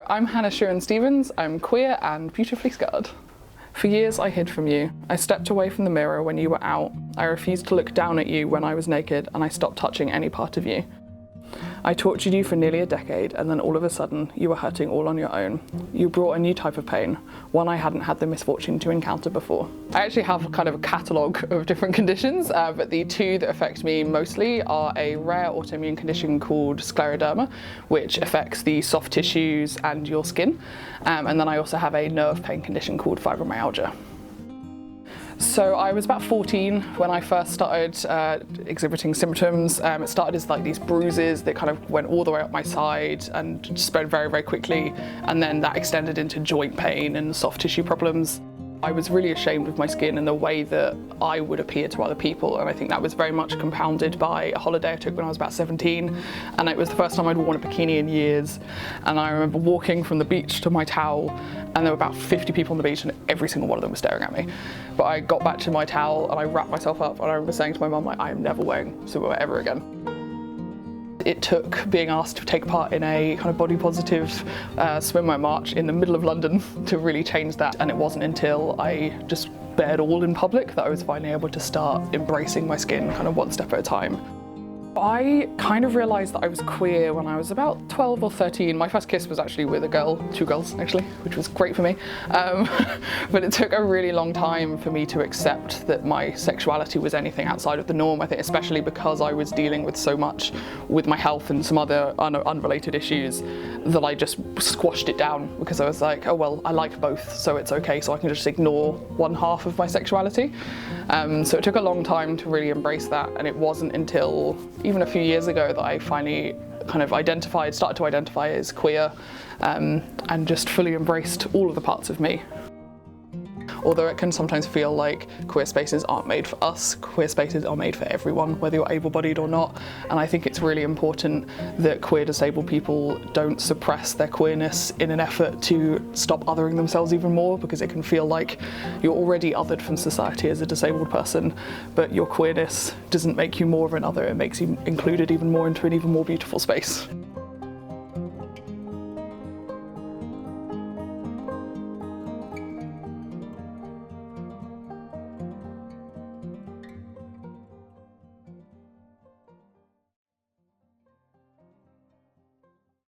I'm Hannah Sheeran-Stevens. I'm queer and beautifully scarred. For years I hid from you. I stepped away from the mirror when you were out. I refused to look down at you when I was naked, and I stopped touching any part of you. I tortured you for nearly a decade, and then all of a sudden you were hurting all on your own. You brought a new type of pain, one I hadn't had the misfortune to encounter before. I actually have kind of a catalogue of different conditions, but the two that affect me mostly are a rare autoimmune condition called scleroderma, which affects the soft tissues and your skin, and then I also have a nerve pain condition called fibromyalgia. So I was about 14 when I first started exhibiting symptoms. It started as like these bruises that kind of went all the way up my side and spread very, very quickly. And then that extended into joint pain and soft tissue problems. I was really ashamed of my skin and the way that I would appear to other people, and I think that was very much compounded by a holiday I took when I was about 17, and it was the first time I'd worn a bikini in years. And I remember walking from the beach to my towel, and there were about 50 people on the beach and every single one of them was staring at me. But I got back to my towel and I wrapped myself up, and I remember saying to my mum, like, I am never wearing swimwear ever again. It took being asked to take part in a kind of body positive swimwear march in the middle of London to really change that, and it wasn't until I just bared all in public that I was finally able to start embracing my skin kind of one step at a time. I kind of realised that I was queer when I was about 12 or 13. My first kiss was actually with a girl, two girls actually, which was great for me. But it took a really long time for me to accept that my sexuality was anything outside of the norm. I think especially because I was dealing with so much with my health and some other unrelated issues that I just squashed it down, because I was like, oh well, I like both, so it's okay, so I can just ignore one half of my sexuality. So it took a long time to really embrace that, and it wasn't until even a few years ago that I finally kind of started to identify as queer, and just fully embraced all of the parts of me. Although it can sometimes feel like queer spaces aren't made for us, queer spaces are made for everyone, whether you're able-bodied or not. And I think it's really important that queer disabled people don't suppress their queerness in an effort to stop othering themselves even more, because it can feel like you're already othered from society as a disabled person, but your queerness doesn't make you more of an other, it makes you included even more into an even more beautiful space.